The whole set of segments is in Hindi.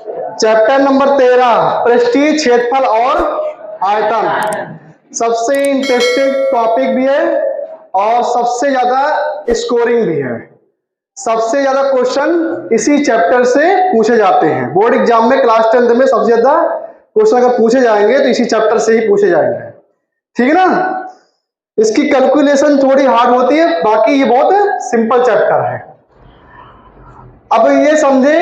चैप्टर नंबर 13 पृष्ठीय क्षेत्रफल और आयतन। सबसे इंटरेस्टिंग टॉपिक भी है और सबसे ज्यादा स्कोरिंग भी है। सबसे ज्यादा क्वेश्चन इसी चैप्टर से पूछे जाते हैं। बोर्ड एग्जाम में क्लास 10th में सबसे ज्यादा क्वेश्चन अगर पूछे जाएंगे तो इसी चैप्टर से ही पूछे जाएंगे। ठीक है ना। इसकी कैलकुलेशन थोड़ी हार्ड होती है, बाकी ये बहुत सिंपल चैप्टर है। अब ये समझे,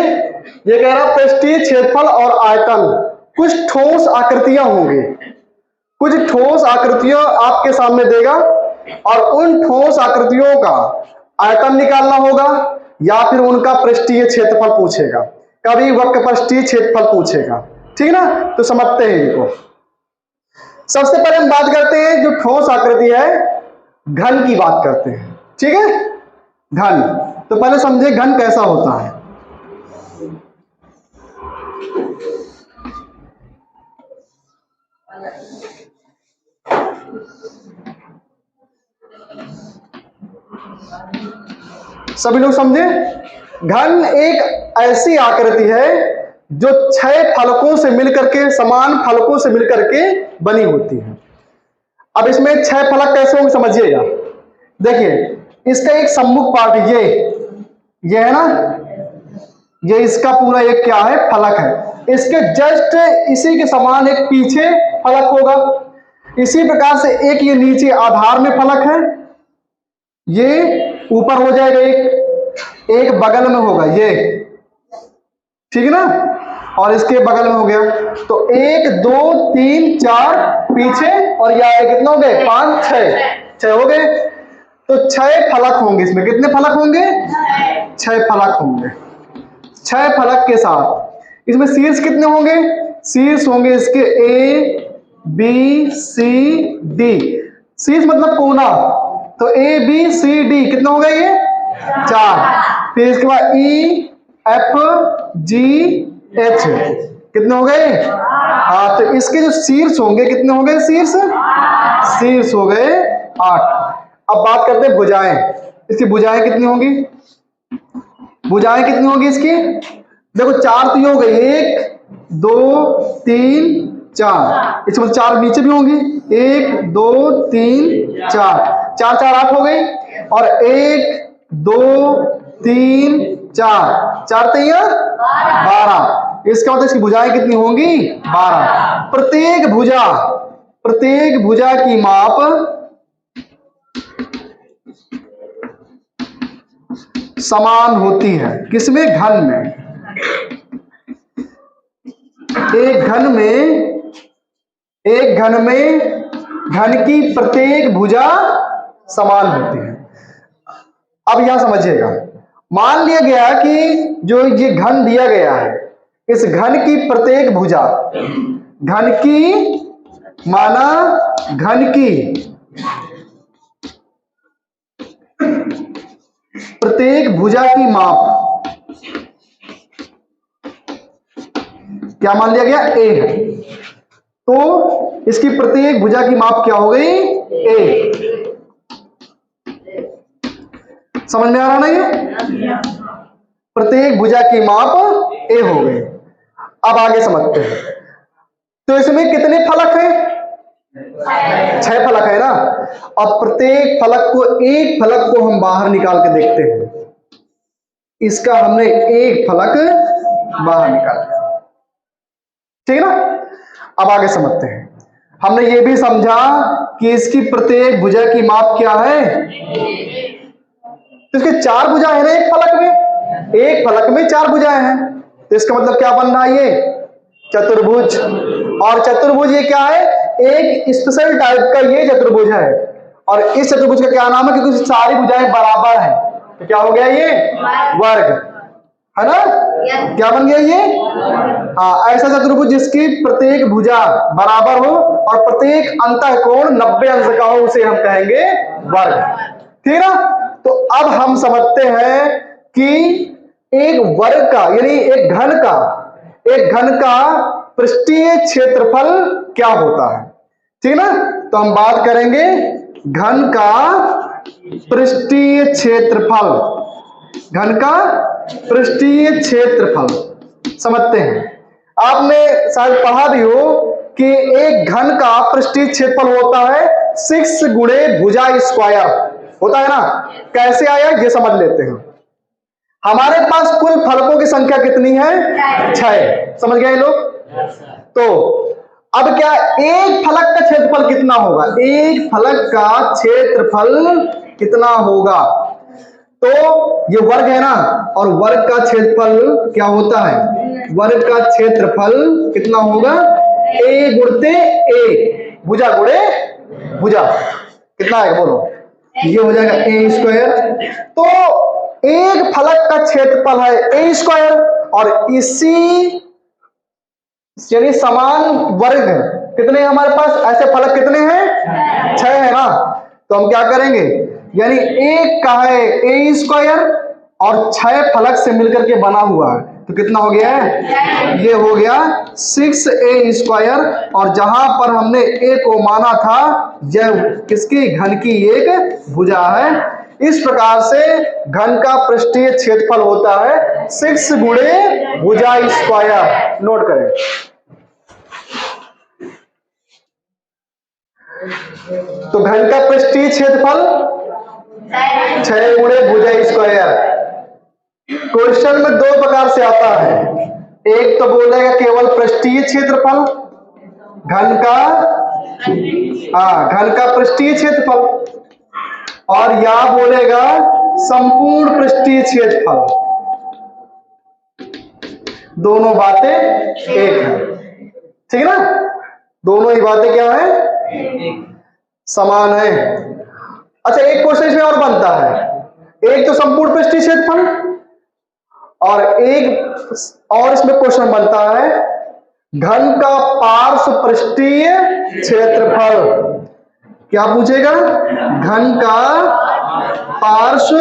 ये कह रहा पृष्ठीय क्षेत्रफल और आयतन। कुछ ठोस आकृतियां होंगी, कुछ ठोस आकृतियां आपके सामने देगा और उन ठोस आकृतियों का आयतन निकालना होगा या फिर उनका पृष्ठीय क्षेत्रफल पूछेगा, कभी वक्र पृष्ठीय क्षेत्रफल पूछेगा। ठीक ना। तो समझते हैं इनको। सबसे पहले हम बात करते हैं जो ठोस आकृति है, घन की बात करते हैं। ठीक है, घन। तो पहले समझे घन कैसा होता है। सभी लोग समझे, घन एक ऐसी आकृति है जो 6 फलकों से मिलकर के, समान फलकों से मिलकर के बनी होती है। अब इसमें 6 फलक कैसे होंगे समझिएगा। देखिए, इसका एक सम्मुख पार्ट ये है ना, ये इसका पूरा एक क्या है, फलक है। इसके जस्ट इसी के समान एक पीछे फलक होगा। इसी प्रकार से एक ये नीचे आधार में फलक है, ये ऊपर हो जाएगा, एक बगल में होगा ये। ठीक है ना। और इसके बगल में हो गया। तो 1 2 3 4 पीछे और यह कितने हो गए, 5 6 हो गए। तो 6 फलक होंगे इसमें। कितने फलक होंगे, 6 फलक होंगे। 6 फलक के साथ इसमें शीर्ष कितने होंगे, शीर्ष होंगे इसके A B C D। शीर्ष मतलब कोना, तो A B C D कितने हो गए, ये 4। फिर इसके बाद E F G H कितने हो गए, हाँ। तो इसके जो शीर्ष होंगे कितने हो गए, शीर्ष हो गए 8। अब बात करते हैं भुजाएं। इसकी भुजाएं कितनी होंगी, भुजाएं कितनी होंगी इसकी। देखो 4 तो ये हो गई, 1 2 3 4। इसमें 4 नीचे भी होंगी, 1 2 3 4 4 4 8 हो गई। और 1 2 3 4 4 तैया 12। इसका मतलब इसकी भुजाएं कितनी होंगी, 12। प्रत्येक भुजा की माप समान होती है। किसमें, घन में। एक घन में घन की प्रत्येक भुजा समान होती है। अब यहां समझिएगा, मान लिया गया कि जो ये घन दिया गया है, इस घन की प्रत्येक भुजा, घन की माना घन की प्रत्येक भुजा की माप क्या मान लिया गया, A है। तो इसकी प्रत्येक भुजा की माप क्या हो गई, A। समझ में आ रहा ना, ये प्रत्येक भुजा की माप A हो गई। अब आगे समझते हैं। तो इसमें कितने फलक हैं, 6 फलक है ना। अब प्रत्येक फलक को, एक फलक को हम बाहर निकाल के देखते हैं। इसका हमने एक फलक बाहर निकाला, ठीक है ना। अब आगे समझते हैं। हमने ये भी समझा कि इसकी प्रत्येक भुजा की माप क्या है। तो इसके 4 भुजा है ना एक फलक में, एक फलक में 4 भुजाएं हैं। तो इसका मतलब क्या बन रहा है, ये चतुर्भुज। और चतुर्भुज ये क्या है, एक स्पेशल टाइप का ये चतुर्भुज है। और इस चतुर्भुज का क्या नाम है, क्योंकि सारी भुजाएं बराबर है, तो क्या हो गया, ये वर्ग है ना। क्या बन गया ये, हाँ, ऐसा चतुर्भुज जिसकी प्रत्येक भुजा बराबर हो और प्रत्येक अंतःकोण 90 अंश का हो, उसे हम कहेंगे वर्ग। ठीक है ना। तो अब हम समझते हैं कि एक वर्ग का, यानी एक घन का पृष्ठीय क्षेत्रफल क्या होता है। ठीक ना। तो हम बात करेंगे घन का पृष्ठीय क्षेत्रफल, घन का पृष्ठीय क्षेत्रफल। समझते हैं। आपने शायद पढ़ा भी हो कि एक घन का पृष्ठीय क्षेत्रफल होता है 6 गुणे भुजा स्क्वायर होता है ना। कैसे आया ये समझ लेते हैं। हमारे पास कुल फलकों की संख्या कितनी है? 6। समझ गए लोग? तो अब क्या एक फलक का क्षेत्रफल कितना होगा? एक फलक का क्षेत्रफल कितना होगा? तो ये वर्ग है ना, और वर्ग का क्षेत्रफल क्या होता है? वर्ग का क्षेत्रफल कितना होगा? ए गुणते ए, भुजा गुणे भुजा, कितना आएगा बोलो? ये हो जाएगा ए स्क्वायर। तो एक फलक का क्षेत्रफल है ए स्क्वायर, और इसी यानी समान वर्ग कितने हैं हमारे पास? ऐसे फलक कितने हैं? 6 है ना। तो हम क्या करेंगे, यानी एक का है ए स्क्वायर और 6 फलक से मिलकर के बना हुआ है, तो कितना हो गया है? ये हो गया 6a स्क्वायर। और जहां पर हमने ए को माना था, यह किसकी? घन की एक भुजा है। इस प्रकार से घन का पृष्ठीय क्षेत्रफल होता है 6 गुणे भुजा स्क्वायर। नोट करें। तो घन का पृष्ठीय क्षेत्रफल 6 गुणे भुजा स्क्वायर। क्वेश्चन में 2 प्रकार से आता है। एक तो बोलेगा केवल पृष्ठीय क्षेत्रफल, घन का पृष्ठीय क्षेत्रफल, और या बोलेगा संपूर्ण पृष्ठीय क्षेत्रफल। दोनों बातें एक है, ठीक है ना। दोनों ही बातें क्या है? समान है। अच्छा, एक क्वेश्चन इसमें और बनता है। एक तो संपूर्ण पृष्ठीय क्षेत्रफल, और एक और इसमें क्वेश्चन बनता है घन का पार्श्व पृष्ठीय क्षेत्रफल। क्या पूछेगा? घन का पार्श्व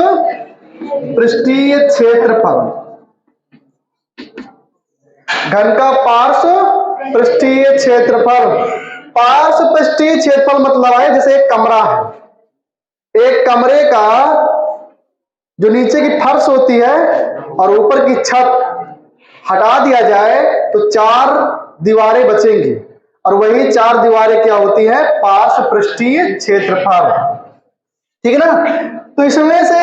पृष्ठीय क्षेत्रफल। घन का पार्श्व पृष्ठीय क्षेत्रफल। पार्श्व पृष्ठीय क्षेत्रफल मतलब है जैसे एक कमरा है, एक कमरे का जो नीचे की फर्श होती है और ऊपर की छत हटा दिया जाए तो 4 दीवारें बचेंगी, और वही 4 दीवारें क्या होती हैं? पार्श्व पृष्ठीय क्षेत्रफल। ठीक है ना। तो इसमें से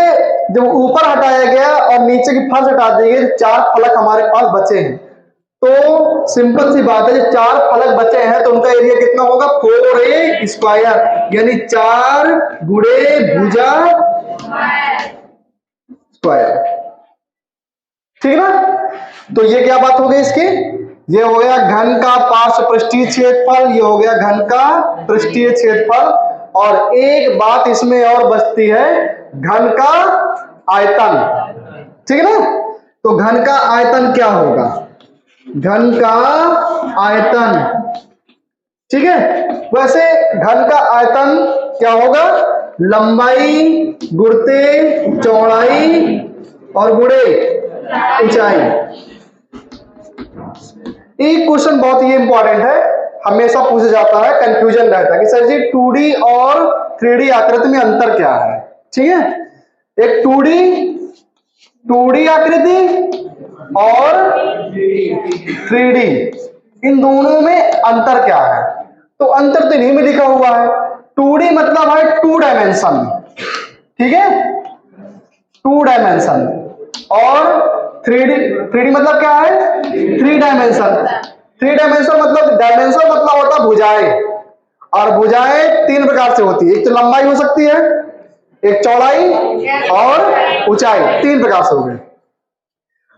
जब ऊपर हटाया गया और नीचे की फर्श हटा दी गई, 4 फलक हमारे पास बचे हैं। तो सिंपल सी बात है, जब 4 फलक बचे हैं तो उनका एरिया कितना होगा? 4a स्क्वायर, यानी 4 गुणे भुजा स्क्वायर। ठीक है ना। तो ये क्या बात हो गई इसकी? ये हो गया घन का पार्श्व पृष्ठीय क्षेत्रफल, ये हो गया घन का पृष्ठीय क्षेत्रफल। और एक बात इसमें और बचती है, घन का आयतन। ठीक है ना। तो घन का आयतन क्या होगा? घन का आयतन, ठीक है। वैसे घन का आयतन क्या होगा? लंबाई गुणते चौड़ाई और गुणे ऊंचाई। एक क्वेश्चन बहुत ही इंपॉर्टेंट है, हमेशा पूछा जाता है, कंफ्यूजन रहता है कि सर जी 2D और 3D आकृति में अंतर क्या है। ठीक है। एक 2D आकृति और 3D, इन दोनों में अंतर क्या है? तो अंतर तो इन्हीं में लिखा हुआ है। 2D मतलब है 2 डायमेंशन, ठीक है, 2 डायमेंशन। और 3D मतलब क्या है? 3 डायमेंशन। 3 डायमेंशन मतलब, डायमेंशन मतलब होता है भुजाएं, और भुजाएं 3 प्रकार से होती है। एक तो लंबाई हो सकती है, एक चौड़ाई और ऊंचाई, 3 प्रकार से हो गए।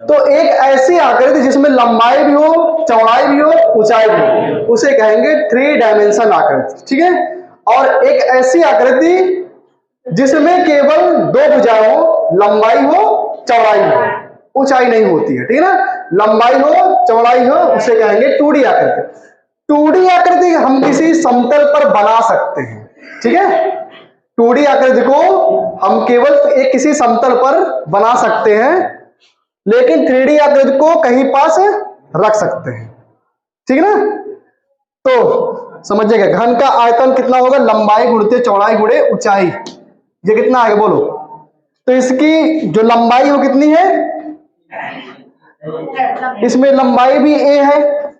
तो एक ऐसी आकृति जिसमें लंबाई भी हो, चौड़ाई भी हो, ऊंचाई भी हो, उसे कहेंगे 3 डायमेंशन आकृति। ठीक है। और एक ऐसी आकृति जिसमें केवल 2 भुजाएं हो, लंबाई हो, चौड़ाई हो, ऊंचाई नहीं होती है। ठीक है ना। लंबाई हो, चौड़ाई हो, उसे कहेंगे 2D आकृति। 2D आकृति हम किसी समतल पर बना सकते हैं। ठीक है। 2D आकृति को हम केवल एक किसी समतल पर बना सकते हैं, लेकिन 3D आकृति को कहीं पास रख सकते हैं। ठीक है ना। तो समझिएगा, घन का आयतन कितना होगा? लंबाई गुणित चौड़ाई गुणे ऊंचाई। ये कितना आएगा बोलो? तो इसकी जो लंबाई वो कितनी है? इसमें लंबाई भी ए है,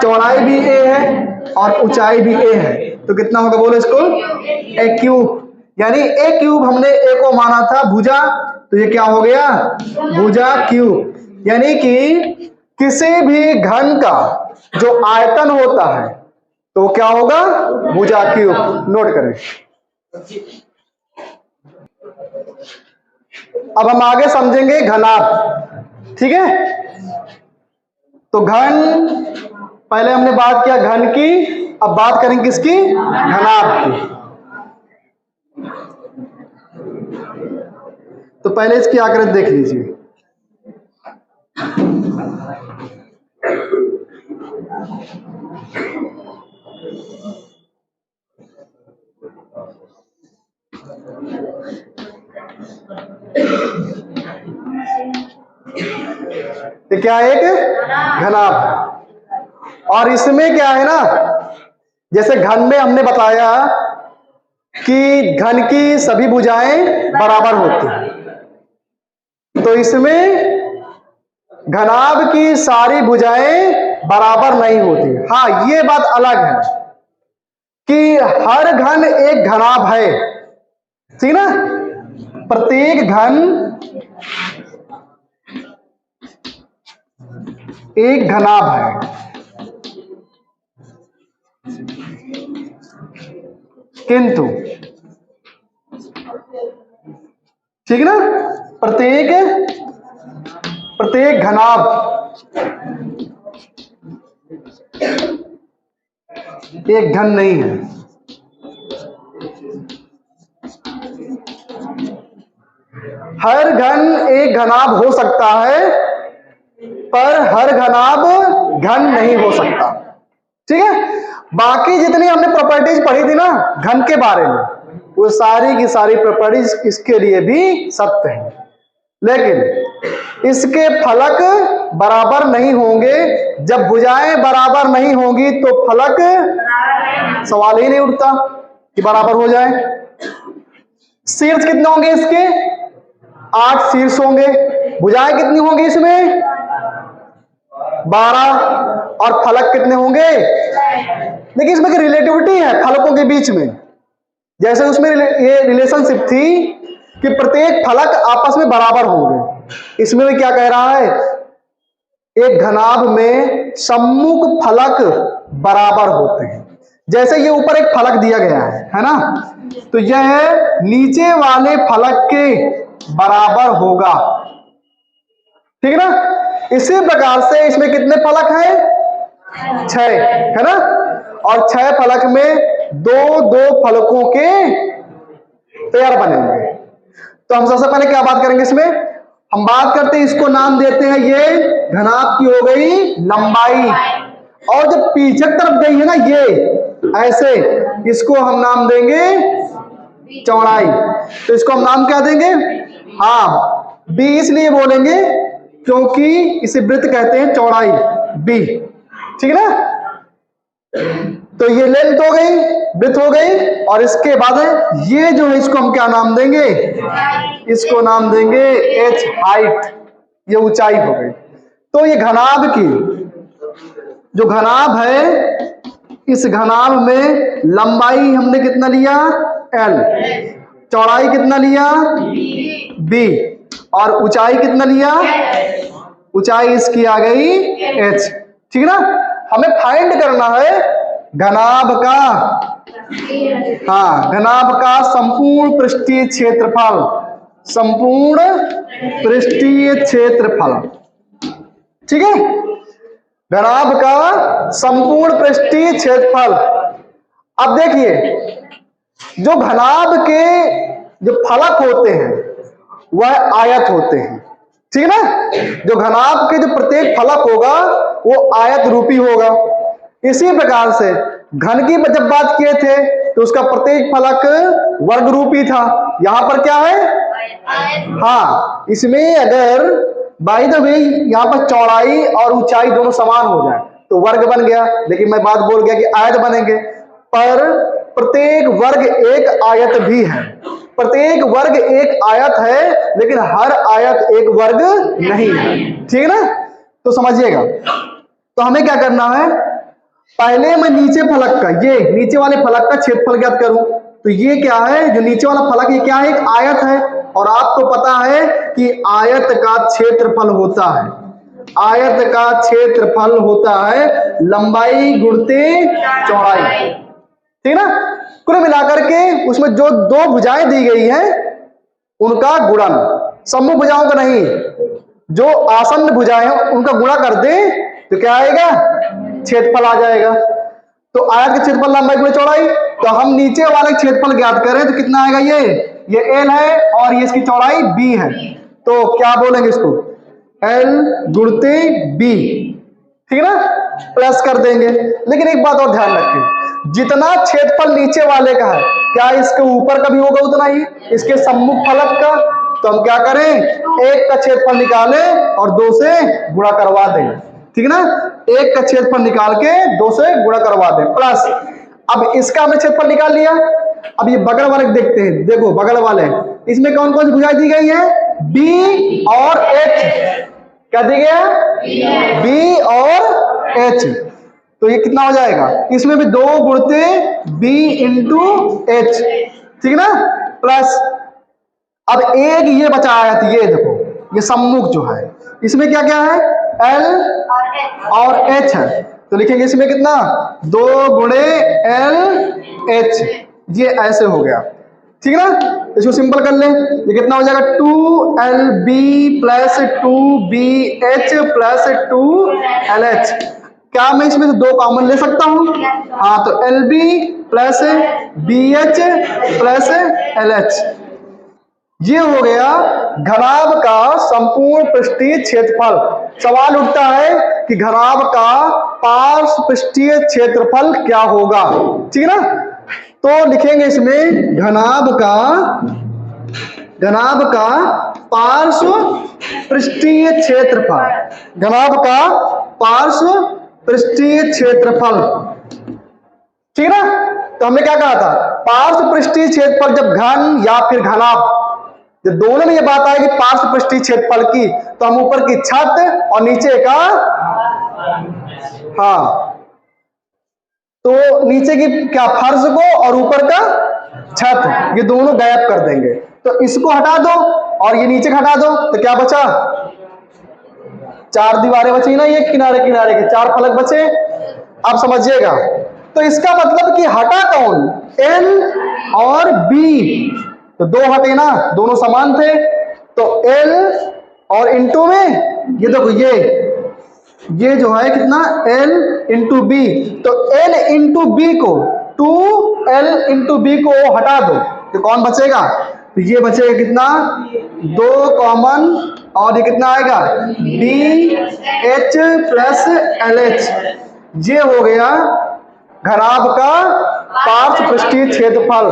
चौड़ाई भी ए है और ऊंचाई भी ए है, तो कितना होगा बोलो इसको, ए क्यूब। यानी ए क्यूब, हमने ए को माना था भुजा, तो ये क्या हो गया, भुजा क्यूब। यानी कि किसी भी घन का जो आयतन होता है तो क्या होगा, भुजा क्यूब। नोट करें। अब हम आगे समझेंगे घनाभ, ठीक है। तो घन, पहले हमने बात किया घन की, अब बात करेंगे किसकी, घनाभ की। तो पहले इसकी आकृति देख लीजिए। ये क्या है, एक घनाभ। और इसमें क्या है ना, जैसे घन में हमने बताया कि घन की सभी भुजाएं बराबर होती हैं, तो इसमें घनाभ की सारी भुजाएं बराबर नहीं होती। हाँ, ये बात अलग है कि हर घन एक घनाभ है, ठीक ना। प्रत्येक घन एक घनाभ है, किंतु ठीक ना, प्रत्येक घनाभ एक घन नहीं है। हर घन एक घनाभ हो सकता है, पर हर घनाभ घन नहीं हो सकता, ठीक है। बाकी जितनी हमने प्रॉपर्टीज पढ़ी थी ना घन के बारे में, वो सारी की सारी प्रॉपर्टीज इसके लिए भी सत्य है, लेकिन इसके फलक बराबर नहीं होंगे। जब भुजाएं बराबर नहीं होंगी तो फलक सवाल ही नहीं उठता कि बराबर हो जाए। शीर्ष कितने होंगे इसके, 8 शीर्ष होंगे। भुजाएं कितनी होंगी इसमें, 12। और फलक कितने होंगे, देखिए इसमें की रिलेटिविटी है फलकों के बीच में। जैसे उसमें ये रिलेशनशिप थी कि प्रत्येक फलक आपस में बराबर होंगे, इसमें भी क्या कह रहा है, एक घनाभ में सम्मुख फलक बराबर होते हैं। जैसे ये ऊपर एक फलक दिया गया है ना, तो यह नीचे वाले फलक के बराबर होगा, ठीक है ना। इसी प्रकार से इसमें कितने फलक हैं, 6 है ना। और 6 फलक में दो फलकों के पेयर बनेंगे। तो हम सबसे पहले क्या बात करेंगे, इसमें हम बात करते हैं, इसको नाम देते हैं, ये घनाभ की हो गई लंबाई। और जब पीछे तरफ गई है ना ये ऐसे, इसको हम नाम देंगे चौड़ाई। तो इसको हम नाम क्या देंगे, हाँ बी इसलिए बोलेंगे क्योंकि इसे वृत्त कहते हैं, चौड़ाई बी, ठीक है ना। तो ये लेंथ हो गई, विड्थ हो गई, और इसके बाद ये जो है इसको हम क्या नाम देंगे, इसको नाम देंगे एच, हाइट, ये ऊंचाई हो गई। तो ये घनाभ की जो घनाभ है, इस घनाभ में लंबाई हमने कितना लिया, एल, चौड़ाई कितना लिया, बी, और ऊंचाई कितना लिया, ऊंचाई इसकी आ गई एच, ठीक है ना। हमें फाइंड करना है घनाभ का, हाँ घनाभ का संपूर्ण पृष्ठीय क्षेत्रफल, संपूर्ण पृष्ठीय क्षेत्रफल, ठीक है। घनाभ का संपूर्ण पृष्ठीय क्षेत्रफल। अब देखिए, जो घनाभ के जो फलक होते हैं वह आयत होते हैं, ठीक है ना। जो घनाभ के जो प्रत्येक फलक होगा वो आयत रूपी होगा। इसी प्रकार से घन की जब बात किए थे तो उसका प्रत्येक फलक वर्ग रूपी था, यहां पर क्या है, हाँ इसमें अगर बाय द वे यहां पर चौड़ाई और ऊंचाई दोनों समान हो जाए तो वर्ग बन गया, लेकिन मैं बात बोल गया कि आयत बनेंगे, पर प्रत्येक वर्ग एक आयत भी है, प्रत्येक वर्ग एक आयत है, लेकिन हर आयत एक वर्ग नहीं है। ठीक है ना, तो समझिएगा। तो हमें क्या करना है, पहले मैं नीचे फलक का, ये नीचे वाले फलक का क्षेत्रफल ज्ञात करूं। तो ये क्या है, जो नीचे वाला फलक ये क्या है, एक आयत है, और आपको पता है कि आयत का क्षेत्रफल होता है, आयत का क्षेत्रफल होता है लंबाई गुणते चौड़ाई। ठीक ना, कुल मिलाकर के उसमें जो दो भुजाएं दी गई हैं उनका गुणन, सम्मुख भुजाओं का नहीं, जो आसन्न भुजाएं हैं उनका गुणा कर दे तो क्या आएगा, क्षेत्रफल आ जाएगा। तो आयत का क्षेत्रफल लंबाई गुणे चौड़ाई, तो हम नीचे वाले क्षेत्रफल ज्ञात करें तो कितना आएगा, ये एल है और ये इसकी चौड़ाई बी है, तो क्या बोलेंगे इसको, एल गुणते बी। ठीक है ना, प्लस कर देंगे। लेकिन एक बात और ध्यान रखें, जितना क्षेत्रफल नीचे वाले का है, क्या इसके ऊपर का भी होगा उतना ही, इसके सम्मुख फलक का। तो हम क्या करें, एक का क्षेत्रफल निकालें और दो से गुणा करवा दें। ठीक है ना, एक का क्षेत्रफल निकाल के दो से गुणा करवा दें, प्लस अब इसका हमने क्षेत्रफल निकाल लिया। अब ये बगल वाले देखते हैं, देखो बगल वाले इसमें कौन कौन सी भुजाएं दी गई है, बी और एच। क्या दी गया, बी और एच। तो ये कितना हो जाएगा, इसमें भी दो गुणते बी इंटू एच। ठीक है ना, प्लस अब एक ये बचा आया था, ये देखो ये सम्मुख जो है, इसमें क्या क्या है, एल और एच है, तो लिखेंगे इसमें कितना, दो गुणे एल एच, ये ऐसे हो गया। ठीक है ना, इसको सिंपल कर लें, ये कितना हो जाएगा, 2LB plus 2BH plus 2LH। क्या मैं इसमें से दो कॉमन ले सकता हूं, हाँ, तो LB plus BH plus LH, ये हो गया घनाभ का संपूर्ण पृष्ठीय क्षेत्रफल। सवाल उठता है कि घनाभ का पार्श्व पृष्ठीय क्षेत्रफल क्या होगा। ठीक है ना, तो लिखेंगे इसमें घनाभ का पार्श्व पृष्ठीय क्षेत्रफल, घनाभ का पार्श्व पृष्ठीय क्षेत्रफल। ठीक है ना, तो हमने क्या कहा था, पार्श्व पृष्ठीय क्षेत्रफल जब घन या फिर घनाभ, जब दोनों में ये बात आएगी पार्श्व पृष्ठीय क्षेत्रफल की, तो हम ऊपर की छत और नीचे का, हाँ, तो नीचे की क्या, फर्श को और ऊपर का छत, ये दोनों गायब कर देंगे। तो इसको हटा दो और ये नीचे हटा दो, तो क्या बचा, चार दीवारें बची ना, ये किनारे किनारे के चार फलक बचे। आप समझिएगा, तो इसका मतलब कि हटा कौन, एल और बी, तो दो हटे ना, दोनों समान थे, तो एल और इंटू में ये देखो ये जो है कितना, एल इंटू बी, तो एल इंटू बी को, 2L इंटू बी को हटा दो तो कौन बचेगा, तो ये बचेगा कितना, दो कॉमन, और ये कितना आएगा, D H plus L H. ये हो गया घनाभ का पार्श्व पृष्ठीय क्षेत्रफल।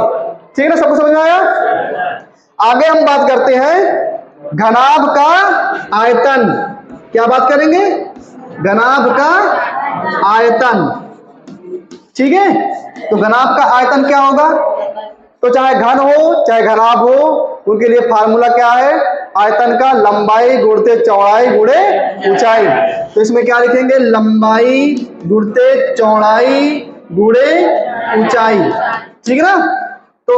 ठीक है ना, सबको समझ में आया। आगे हम बात करते हैं घनाभ का आयतन। क्या बात करेंगे, घनाभ का आयतन। ठीक है, तो घनाभ का आयतन क्या होगा, तो चाहे घन हो चाहे घनाभ हो, उनके लिए फार्मूला क्या है, आयतन का लंबाई गुणते चौड़ाई गुणे ऊंचाई। तो इसमें क्या लिखेंगे, लंबाई गुणते चौड़ाई गुणे ऊंचाई। ठीक है ना, तो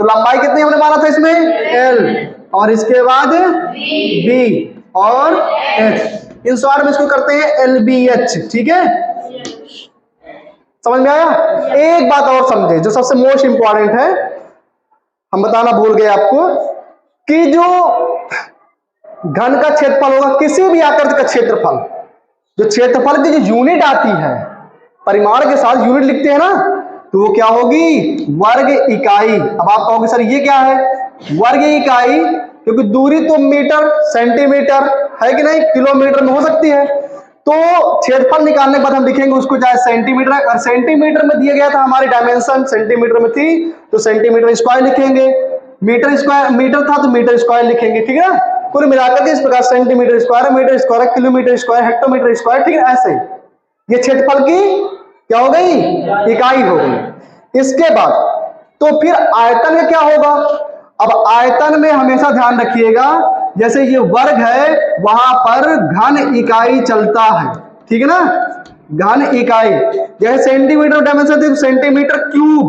लंबाई कितनी हमने माना था इसमें, एल, और इसके बाद बी और एच, इन शॉर्ट में इसको करते हैं LBH। ठीक है, समझ में आया। एक बात और समझे जो सबसे मोस्ट इंपॉर्टेंट है, हम बताना भूल गए आपको, कि जो घन का क्षेत्रफल होगा, किसी भी आकृति का क्षेत्रफल, जो क्षेत्रफल की जो यूनिट आती है, परिमाण के साथ यूनिट लिखते हैं ना, तो वो क्या होगी, वर्ग इकाई। अब आप कहोगे सर ये क्या है, वर्ग इकाई, क्योंकि दूरी तो मीटर सेंटीमीटर है कि नहीं, किलोमीटर में हो सकती है, तो क्षेत्रफल निकालने के बाद हम लिखेंगे उसको चाहे सेंटीमीटर, और सेंटीमीटर में दिया गया था, हमारी डायमेंशन सेंटीमीटर में थी, तो सेंटीमीटर स्क्वायर लिखेंगे, मीटर स्क्वायर मीटर था तो मीटर स्क्वायर लिखेंगे। ठीक है ना, कुल मिलाकर के इस प्रकार centimetre square, metre square, kilometre square, hectometre square. ठीक है, ऐसे ये क्षेत्रफल की क्या हो गई, इकाई हो गई। इसके बाद तो फिर आयतन का क्या होगा, अब आयतन में हमेशा ध्यान रखिएगा, जैसे ये वर्ग है वहां पर घन इकाई चलता है, ठीक है ना, घन इकाई। जैसे सेंटीमीटर डायमेंशन थी तो सेंटीमीटर क्यूब,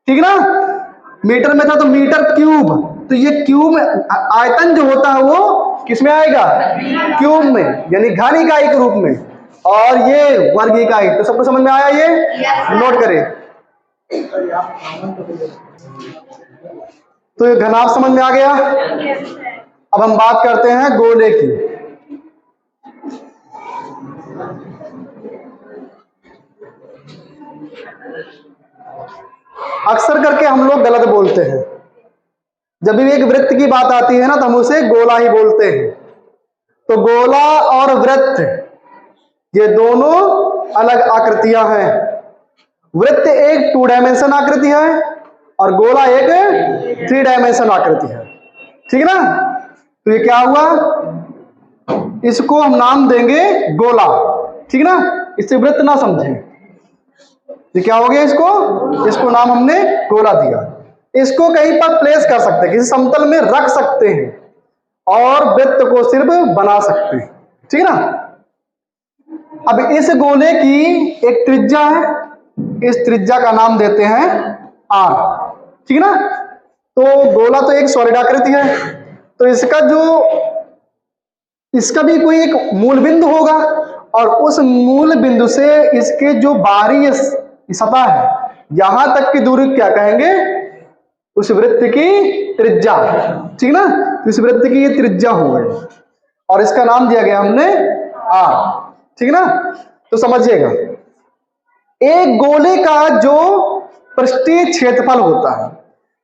ठीक है ना, मीटर में था तो मीटर क्यूब, तो ये क्यूब आयतन जो होता है वो किस में आएगा, क्यूब में, यानी घन इकाई के रूप में, और ये वर्ग इकाई। तो सबको समझ में आया ये? नोट करें। तो ये घनाभ समझ में आ गया। अब हम बात करते हैं गोले की। अक्सर करके हम लोग गलत बोलते हैं, जब भी एक वृत्त की बात आती है ना तो हम उसे गोला ही बोलते हैं। तो गोला और वृत्त ये दोनों अलग आकृतियां हैं। वृत्त एक 2 डायमेंशन आकृति है और गोला एक 3 डायमेंशन आकृति है, ठीक है ना। तो ये क्या हुआ, इसको हम नाम देंगे गोला, ठीक है ना, इससे वृत्त ना समझें। ये क्या हो गया, इसको नाम हमने गोला दिया। इसको कहीं पर प्लेस कर सकते हैं, किसी समतल में रख सकते हैं और वृत्त को सिर्फ बना सकते हैं, ठीक है ना। अब इस गोले की एक त्रिज्या है, इस त्रिज्या का नाम देते हैं आर, ठीक है ना। तो गोला तो एक सॉलिड आकृति है, तो इसका भी कोई एक मूल बिंदु होगा और उस मूल बिंदु से इसके जो बाहरी सतह है यहां तक की दूरी क्या कहेंगे, उस वृत्त की त्रिज्या, ठीक है ना। तो इस वृत्त की ये त्रिज्या हो गई और इसका नाम दिया गया हमने आर, ठीक है ना। तो समझिएगा, एक गोले का जो पृष्ठीय क्षेत्रफल होता है,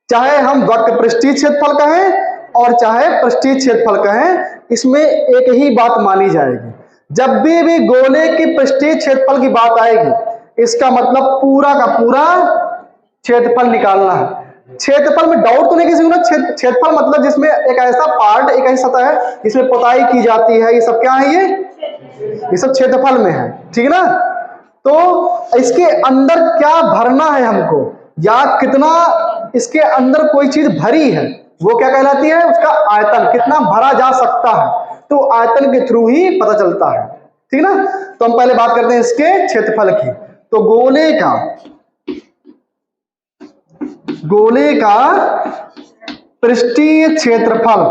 चाहे हम वक्र पृष्ठीय क्षेत्रफल कहें और चाहे पृष्ठीय क्षेत्रफल कहें, इसमें एक ही बात मानी जाएगी। जब भी गोले के पृष्ठीय क्षेत्रफल की बात आएगी, इसका मतलब पूरा का पूरा क्षेत्रफल निकालना है। क्षेत्रफल में डाउट तो नहीं किसी को ना, क्षेत्रफल मतलब जिसमें एक ऐसा पार्ट, एक ऐसी सतह है जिसमें पोताई की जाती है, ये सब क्या है, ये सब क्षेत्रफल में है, ठीक है ना। तो इसके अंदर क्या भरना है हमको, या कितना इसके अंदर कोई चीज भरी है, वो क्या कहलाती है, उसका आयतन, कितना भरा जा सकता है, तो आयतन के थ्रू ही पता चलता है, ठीक है ना। तो हम पहले बात करते हैं इसके क्षेत्रफल की। तो गोले का पृष्ठीय क्षेत्रफल,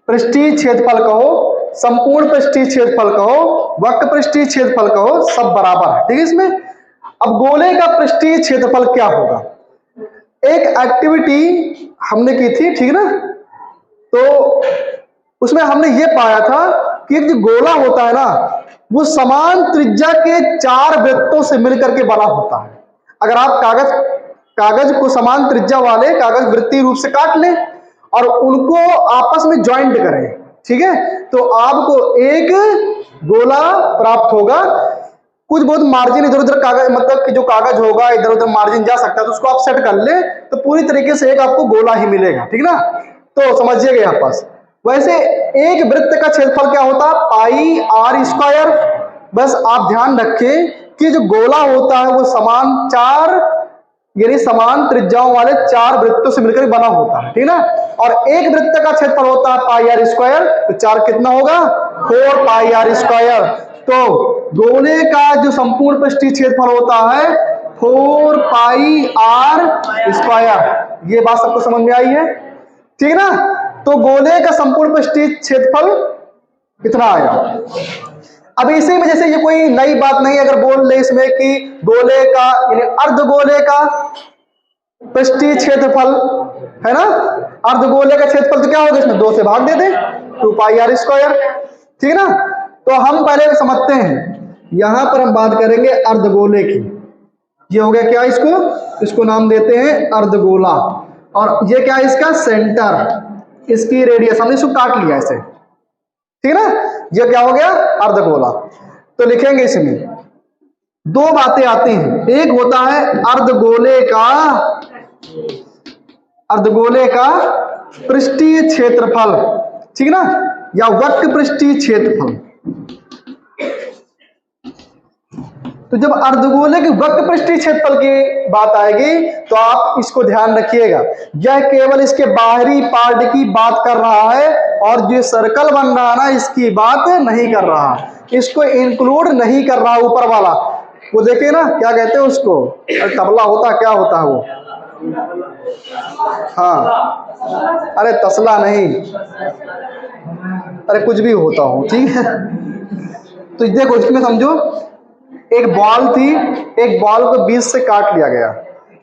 पृष्ठीय क्षेत्रफल कहो, संपूर्ण पृष्ठीय क्षेत्रफल कहो, वक्र पृष्ठीय क्षेत्रफल कहो, सब बराबर है, ठीक है इसमें। अब गोले का पृष्ठीय क्षेत्रफल क्या होगा, एक एक्टिविटी हमने की थी, ठीक है ना। तो उसमें हमने ये पाया था कि जो गोला होता है ना, वो समान त्रिज्या के 4 वृत्तों से मिलकर के बना होता है। अगर आप कागज को समान त्रिज्या वाले कागज वृत्तीय रूप से काट लें और उनको आपस में ज्वाइंट करें, ठीक है, तो आपको एक गोला प्राप्त होगा। कुछ बहुत मार्जिन इधर उधर कागज, मतलब कि जो कागज होगा इधर उधर मार्जिन जा सकता है, तो उसको आप सेट कर ले तो पूरी तरीके से एक आपको गोला ही मिलेगा, ठीक ना। तो समझिएगा यहाँ पास। वैसे एक वृत्त का क्षेत्रफल क्या होता है, पाई आर स्क्वायर। बस आप ध्यान रखें कि जो गोला होता है वो समान त्रिज्याओं वाले 4 वृत्तों से मिलकर बना होता है, ठीक ना। और एक वृत्त का क्षेत्रफल होता है पाई आर स्क्वायर, तो 4 कितना होगा, 4 पाई आर स्क्वायर। तो गोले का जो संपूर्ण पृष्ठीय क्षेत्रफल होता है 4 पाई आर स्क्वायर। ये बात सबको समझ में आई है, ठीक ना। तो गोले का संपूर्ण पृष्ठीय क्षेत्रफल कितना आया। अब इसी में जैसे ये कोई नई बात नहीं, अगर बोल ले इसमें कि गोले का यानी अर्धगोले का पृष्ठीय क्षेत्रफल है ना, अर्धगोले का क्षेत्रफल तो क्या होगा, इसमें 2 से भाग दे दे, 2 पाई आर स्क्वायर, ठीक है ना। तो हम पहले समझते हैं, यहां पर हम बात करेंगे अर्धगोले की। ये हो गया क्या, इसको नाम देते हैं अर्धगोला, और ये क्या है, इसका सेंटर, इसकी रेडियस, हमने इसको काट लिया ऐसे, ठीक है ना। ये क्या हो गया, अर्धगोला। तो लिखेंगे इसमें 2 बातें आती हैं, एक होता है अर्धगोले का पृष्ठीय क्षेत्रफल, ठीक है ना, या वक्र पृष्ठीय क्षेत्रफल। तो जब अर्धगोले के वक्र पृष्ठीय क्षेत्रफल की बात आएगी तो आप इसको ध्यान रखिएगा, यह केवल इसके बाहरी पार्ट की बात कर रहा है और जो सर्कल बन रहा है ना इसकी बात नहीं कर रहा, इसको इंक्लूड नहीं कर रहा ऊपर वाला। वो देखिए ना क्या कहते हैं उसको, तबला होता क्या होता है वो, हाँ अरे तसला नहीं, अरे कुछ भी होता हो, ठीक है। तो देखो इसमें समझो एक बॉल थी, एक बॉल को 20 से काट लिया गया,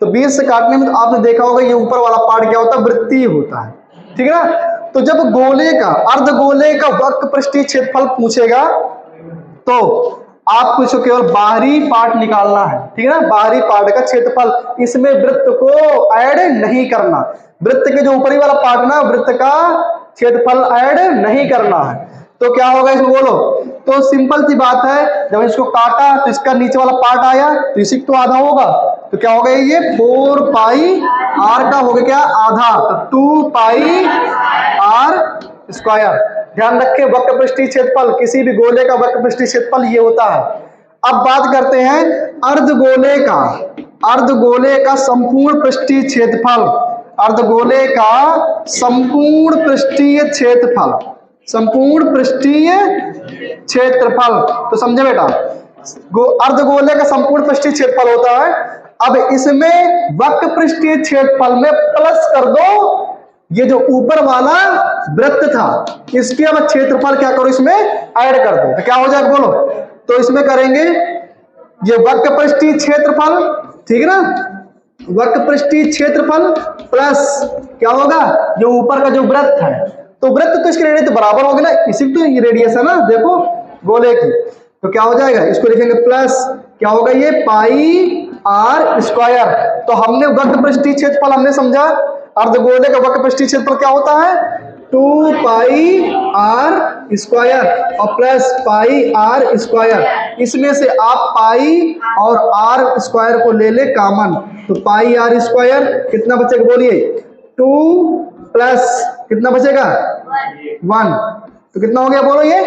तो 20 से काटने में तो आपने देखा होगा ये ऊपर वाला पार्ट क्या होता है, वृत्तीय होता है, ठीक है ना। तो जब गोले का अर्धगोले का वक्र पृष्ठीय क्षेत्रफल पूछेगा तो आपको इसको केवल बाहरी पार्ट निकालना है, ठीक है ना, बाहरी पार्ट का क्षेत्रफल, इसमें वृत्त को ऐड नहीं करना, वृत्त के जो ऊपरी वाला पार्ट ना वृत्त का क्षेत्रफल ऐड नहीं करना है। तो क्या होगा इसमें बोलो, तो सिंपल सी बात है, जब इसको काटा तो इसका नीचे वाला पार्ट आया तो इसी तो आधा होगा, तो क्या होगा ये 4 पाई आर का हो गया क्या आधा, तो 2 पाई आर स्क्वायर। ध्यान रखें वक्र पृष्ठीय क्षेत्रफल, किसी भी गोले का वक्र पृष्ठीय क्षेत्रफल ये होता है। अब बात करते हैं अर्धगोले का संपूर्ण पृष्ठीय क्षेत्रफल, अर्धगोले का संपूर्ण पृष्ठीय क्षेत्रफल, संपूर्ण पृष्ठीय क्षेत्रफल। तो समझे बेटा, अर्धगोले का संपूर्ण पृष्ठीय क्षेत्रफल होता है। अब इसमें वक्र पृष्ठीय क्षेत्रफल में प्लस कर दो ये जो ऊपर वाला वृत्त था, इसके अब क्षेत्रफल क्या करो इसमें ऐड कर दो, तो क्या हो जाएगा बोलो, तो इसमें करेंगे ये वक्र पृष्ठीय क्षेत्रफल, ठीक है ना, वक्र पृष्ठीय क्षेत्रफल प्लस क्या होगा जो ऊपर का जो वृत्त है, तो वृत्त तो इसकी रेडियस तो बराबर होगी ना, इसी तो ये रेडियस है ना देखो गोले की, तो क्या हो जाएगा इसको लिखेंगे प्लस क्या होगा ये पाई आर स्क्वायर। तो हमने वक्र पृष्ठीय क्षेत्रफल हमने समझा, अर्धगोले का वक्र पृष्ठीय क्षेत्रफल क्या होता है 2 पाई आर स्क्वायर और प्लस पाई आर स्क्वायर, इसमें से आप पाई और आर स्क्वायर को ले ले कॉमन, तो पाई आर स्क्वायर कितना बचेगा बोलिए 2 प्लस कितना बचेगा 1, तो कितना हो गया बोलो ये,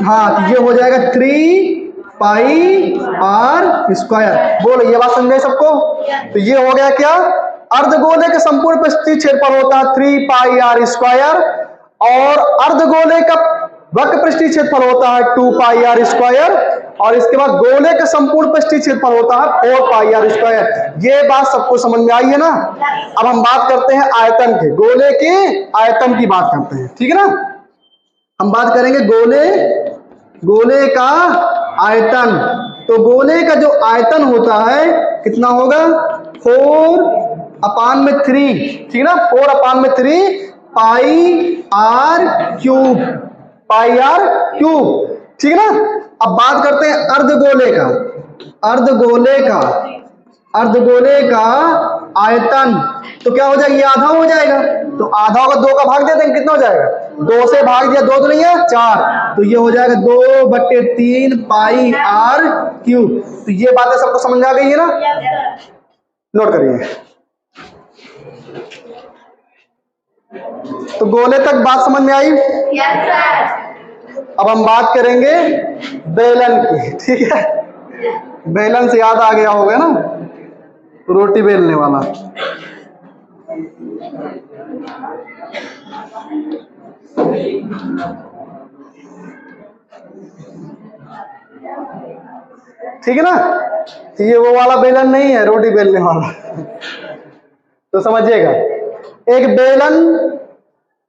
हाँ तो ये हो जाएगा 3 पाई आर स्क्वायर। बोलो ये बात समझे सबको, तो ये हो गया क्या, अर्धगोले के संपूर्ण पृष्ठीय क्षेत्रफल होता है 3 पाई आर स्क्वायर और अर्धगोले का वक्र पृष्ठीय क्षेत्रफल होता है 2 पाई आर स्क्वायर और इसके बाद गोले का संपूर्ण पृष्ठीय क्षेत्रफल होता है 4 पाई आर स्क्वायर। ये बात सबको समझ में आई है ना। अब हम बात करते हैं आयतन के, गोले के आयतन की बात करते हैं, ठीक है ना। हम बात करेंगे गोले का आयतन, तो गोले का जो आयतन होता है कितना होगा 4/3, ठीक है ना, 4/3 pi r cube, pi r cube, ठीक है ना। अब बात करते हैं अर्धगोले का आयतन, तो क्या हो जाएगा ये आधा हो जाएगा, तो आधा होगा 2 का भाग दे देंगे कितना हो जाएगा 2 से भाग दिया 2 तो नहीं है 4, तो ये हो जाएगा 2/3 पाई आर क्यूब। तो ये बातें सबको समझ आ गई है ना, नोट करिए। तो गोले तक बात समझ में आई? Yes sir. अब हम बात करेंगे बेलन की, ठीक है, बेलन से याद आ गया होगा ना रोटी बेलने वाला। ठीक है ना, ये वो वाला बेलन नहीं है रोटी बेलने वाला। तो समझिएगा एक बेलन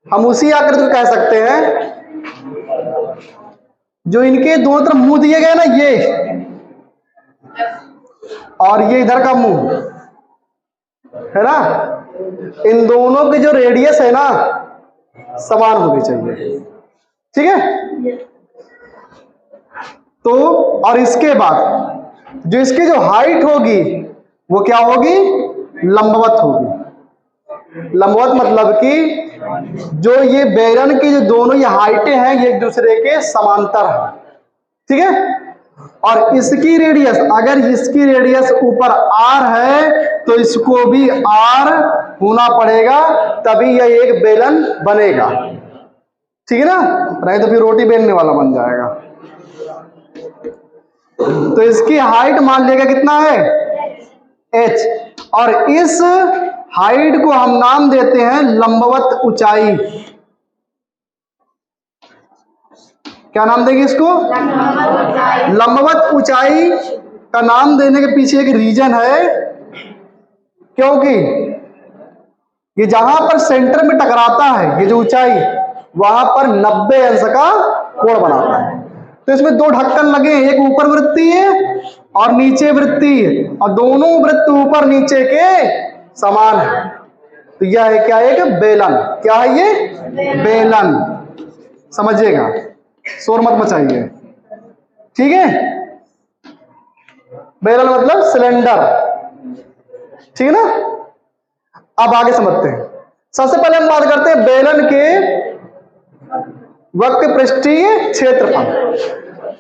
हम उसी आकृति को कह सकते हैं जो इनके दोनों तरफ मुंह दिए गए ना, ये और ये इधर का मुंह है ना, इन दोनों की जो रेडियस है ना समान होनी चाहिए, ठीक है। तो और इसके बाद जो इसकी जो हाइट होगी वो क्या होगी लंबवत होगी। लंबवत मतलब कि जो ये बेलन की जो दोनों ये हाइटें हैं ये एक दूसरे के समांतर है, ठीक है। और इसकी रेडियस, अगर इसकी रेडियस ऊपर r है तो इसको भी r होना पड़ेगा, तभी यह एक बेलन बनेगा, ठीक है ना, नहीं तो फिर रोटी बेलने वाला बन जाएगा। तो इसकी हाइट मान लेगा कितना है, h, और इस हाइट को हम नाम देते हैं लंबवत ऊंचाई। क्या नाम देंगे इसको, लंबवत ऊंचाई का नाम देने के पीछे एक रीजन है, क्योंकि ये जहां पर सेंटर में टकराता है, ये जो ऊंचाई, वहां पर 90 अंश का कोण बनाता है। तो इसमें दो ढक्कन लगे हैं, एक ऊपर वृत्तीय है और नीचे वृत्तीय है, और दोनों वृत्त ऊपर नीचे के समान है। तो यह है क्या, एक बेलन। क्या है ये, बेलन। समझिएगा, शोर मत मचाइए, ठीक है। बेलन मतलब सिलेंडर, ठीक है ना। अब आगे समझते हैं। सबसे पहले हम बात करते हैं बेलन के वक्र पृष्ठीय क्षेत्रफल।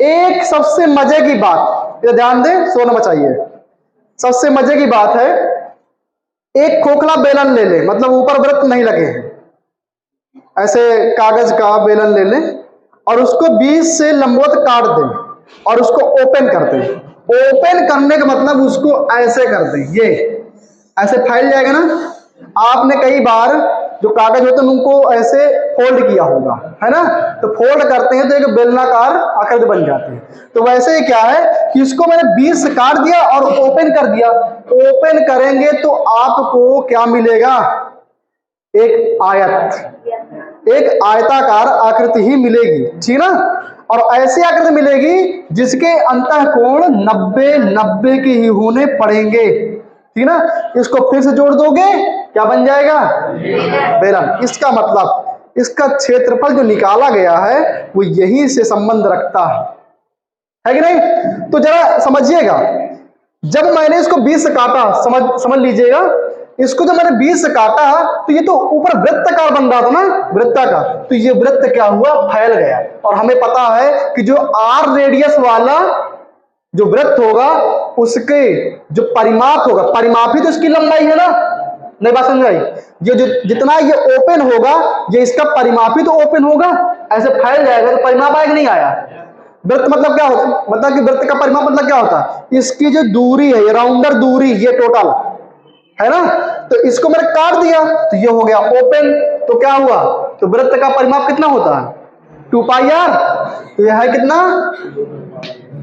एक सबसे मजे की बात, ये ध्यान दें, शोर मचाइए। सबसे मजे की बात है, एक खोखला बेलन ले ले, मतलब ऊपर वृत्त नहीं लगे हैं, ऐसे कागज का बेलन ले लें और उसको 20 से लंबवत काट दें और उसको ओपन कर दें। ओपन करने का मतलब उसको ऐसे कर दें, ये ऐसे फैल जाएगा ना। आपने कई बार जो कागज होते हैं उनको ऐसे फोल्ड किया होगा, है ना, तो फोल्ड करते हैं तो एक बेलनाकार आकृति बन जाती है। तो वैसे ही क्या है कि इसको मैंने 20 से काट दिया और ओपन कर दिया। ओपन करेंगे तो आपको क्या मिलेगा, एक आयत, एक आयताकार आकृति ही मिलेगी, ठीक ना। और ऐसी आकृति मिलेगी जिसके अंतःकोण 90 के ही होने पड़ेंगे, ठीक ना। इसको फिर से जोड़ दोगे, क्या बन जाएगा, बेलन। इसका मतलब इसका क्षेत्रफल जो निकाला गया है वो यही से संबंध रखता है कि नहीं। तो जरा समझिएगा, जब मैंने इसको 20 से काटा, समझ लीजिएगा, इसको जब मैंने 20 से काटा तो ये तो ऊपर वृत्ताकार बन रहा था ना, वृत्ताकार, तो ये वृत्त क्या हुआ, फैल गया। और हमें पता है कि जो r रेडियस वाला जो वृत्त होगा उसके जो परिमाप होगा, परिमाप ही तो इसकी लंबाई है ना। नहीं बात समझ आई, ये जो जितना ये ओपन होगा ये इसका परिमाप ही तो ओपन होगा, ऐसे फैल जाएगा तो परिमाप आएगा, नहीं आया। वृत्त मतलब क्या होता है, मतलब कि वृत्त का परिमाप मतलब क्या होता है, इसकी जो दूरी है, ये राउंडर दूरी, ये टोटल है ना। तो इसको मैंने काट दिया तो ये हो गया ओपन, तो क्या हुआ, तो वृत्त का परिमाप कितना होता है, 2 पाई आर। तो यह है कितना,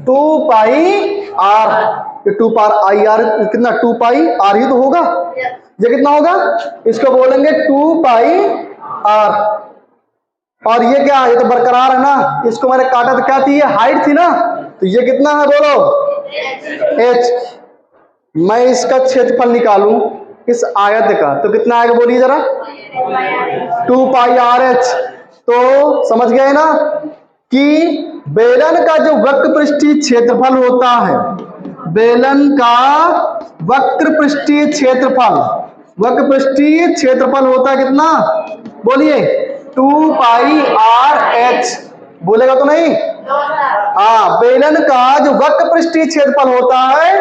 2 पाई आर। ये 2 पाई आई आर कितना, 2 पाई आर ही तो होगा। ये कितना होगा, इसको बोलेंगे 2 पाई आर। और ये क्या, ये तो बरकरार है ना, इसको मैंने काटा तो क्या थी, ये हाइट थी ना, तो ये कितना है बोलो, h। मैं इसका क्षेत्रफल निकालूं इस आयत का तो कितना आएगा, बोलिए जरा, 2 पाई आर एच। तो समझ गए ना कि बेलन का जो वक्र पृष्ठीय क्षेत्रफल होता है, बेलन का वक्र पृष्ठीय क्षेत्रफल, वक्र पृष्ठीय क्षेत्रफल होता है कितना, बोलिए, 2 पाई आर एच। बोलेगा तो नहीं, हाँ, बेलन का जो वक्र पृष्ठीय क्षेत्रफल होता है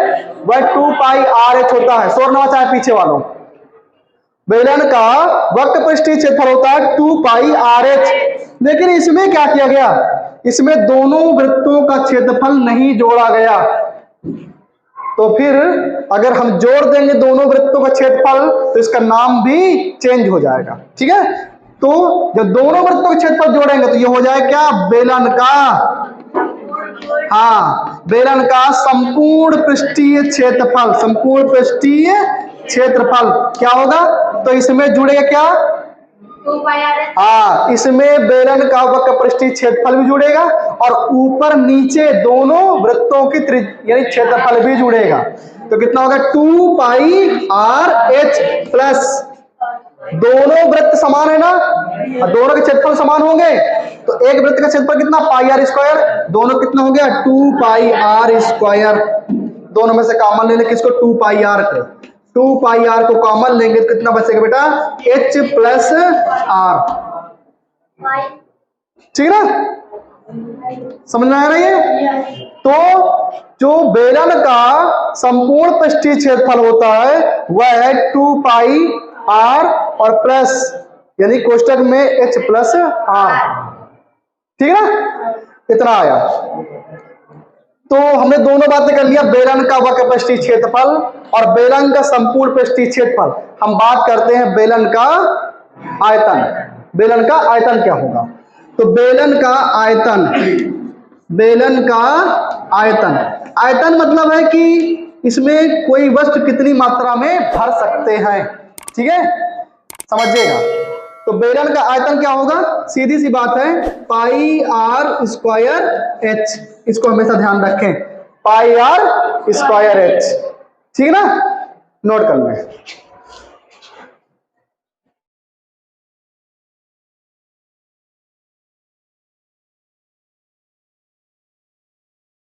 वह 2 पाई आर एच होता है। शोर ना चाहे पीछे वालों, बेलन का वक्र पृष्ठीय क्षेत्रफल होता है 2 पाई आर एच। लेकिन इसमें क्या किया गया, इसमें दोनों वृत्तों का क्षेत्रफल नहीं जोड़ा गया। तो फिर अगर हम जोड़ देंगे दोनों वृत्तों का क्षेत्रफल तो इसका नाम भी चेंज हो जाएगा, ठीक है। तो जब दोनों वृत्तों का क्षेत्रफल जोड़ेंगे तो ये हो जाए क्या, बेलन का, हाँ, बेलन का संपूर्ण पृष्ठीय क्षेत्रफल, संपूर्ण पृष्ठीय क्षेत्रफल क्या होगा, तो इसमें जुड़ेगा क्या, हाँ, इसमें बेलन का वक्र पृष्ठीय क्षेत्रफल भी जुड़ेगा और ऊपर नीचे दोनों वृत्तों की यानी क्षेत्रफल भी जुड़ेगा। तो कितना होगा, 2 पाई आर एच प्लस, दोनों वृत्त समान है ना, दोनों के क्षेत्रफल समान होंगे तो एक वृत्त का क्षेत्रफल कितना, पाई आर स्क्वायर, दोनों कितना हो गया, 2 पाई आर स्क्वायर। दोनों में से कॉमन ले लें किसको, 2 पाई आर को, 2 पाई आर को कॉमन लेंगे तो कितना बचेगा बेटा, h प्लस आर, ठीक है ना, समझ में आ रही है। तो जो बेलन का संपूर्ण पृष्ठीय क्षेत्रफल होता है वह है 2 पाई आर और प्लस यानी कोष्टक में h प्लस आर, ठीक है ना, इतना आया। तो हमने दोनों बातें कर लिया, बेलन का वक्र पृष्ठीय क्षेत्रफल और बेलन का संपूर्ण पृष्ठीय क्षेत्रफल। हम बात करते हैं बेलन का आयतन। बेलन का आयतन क्या होगा? तो बेलन का आयतन, बेलन का आयतन, आयतन मतलब है कि इसमें कोई वस्तु कितनी मात्रा में भर सकते हैं। ठीक है, समझिएगा। तो बेलन का आयतन क्या होगा? सीधी सी बात है, पाई आर स्क्वायर एच। इसको हमेशा ध्यान रखें, पाई आर स्क्वायर एच। ठीक है ना, नोट कर लें।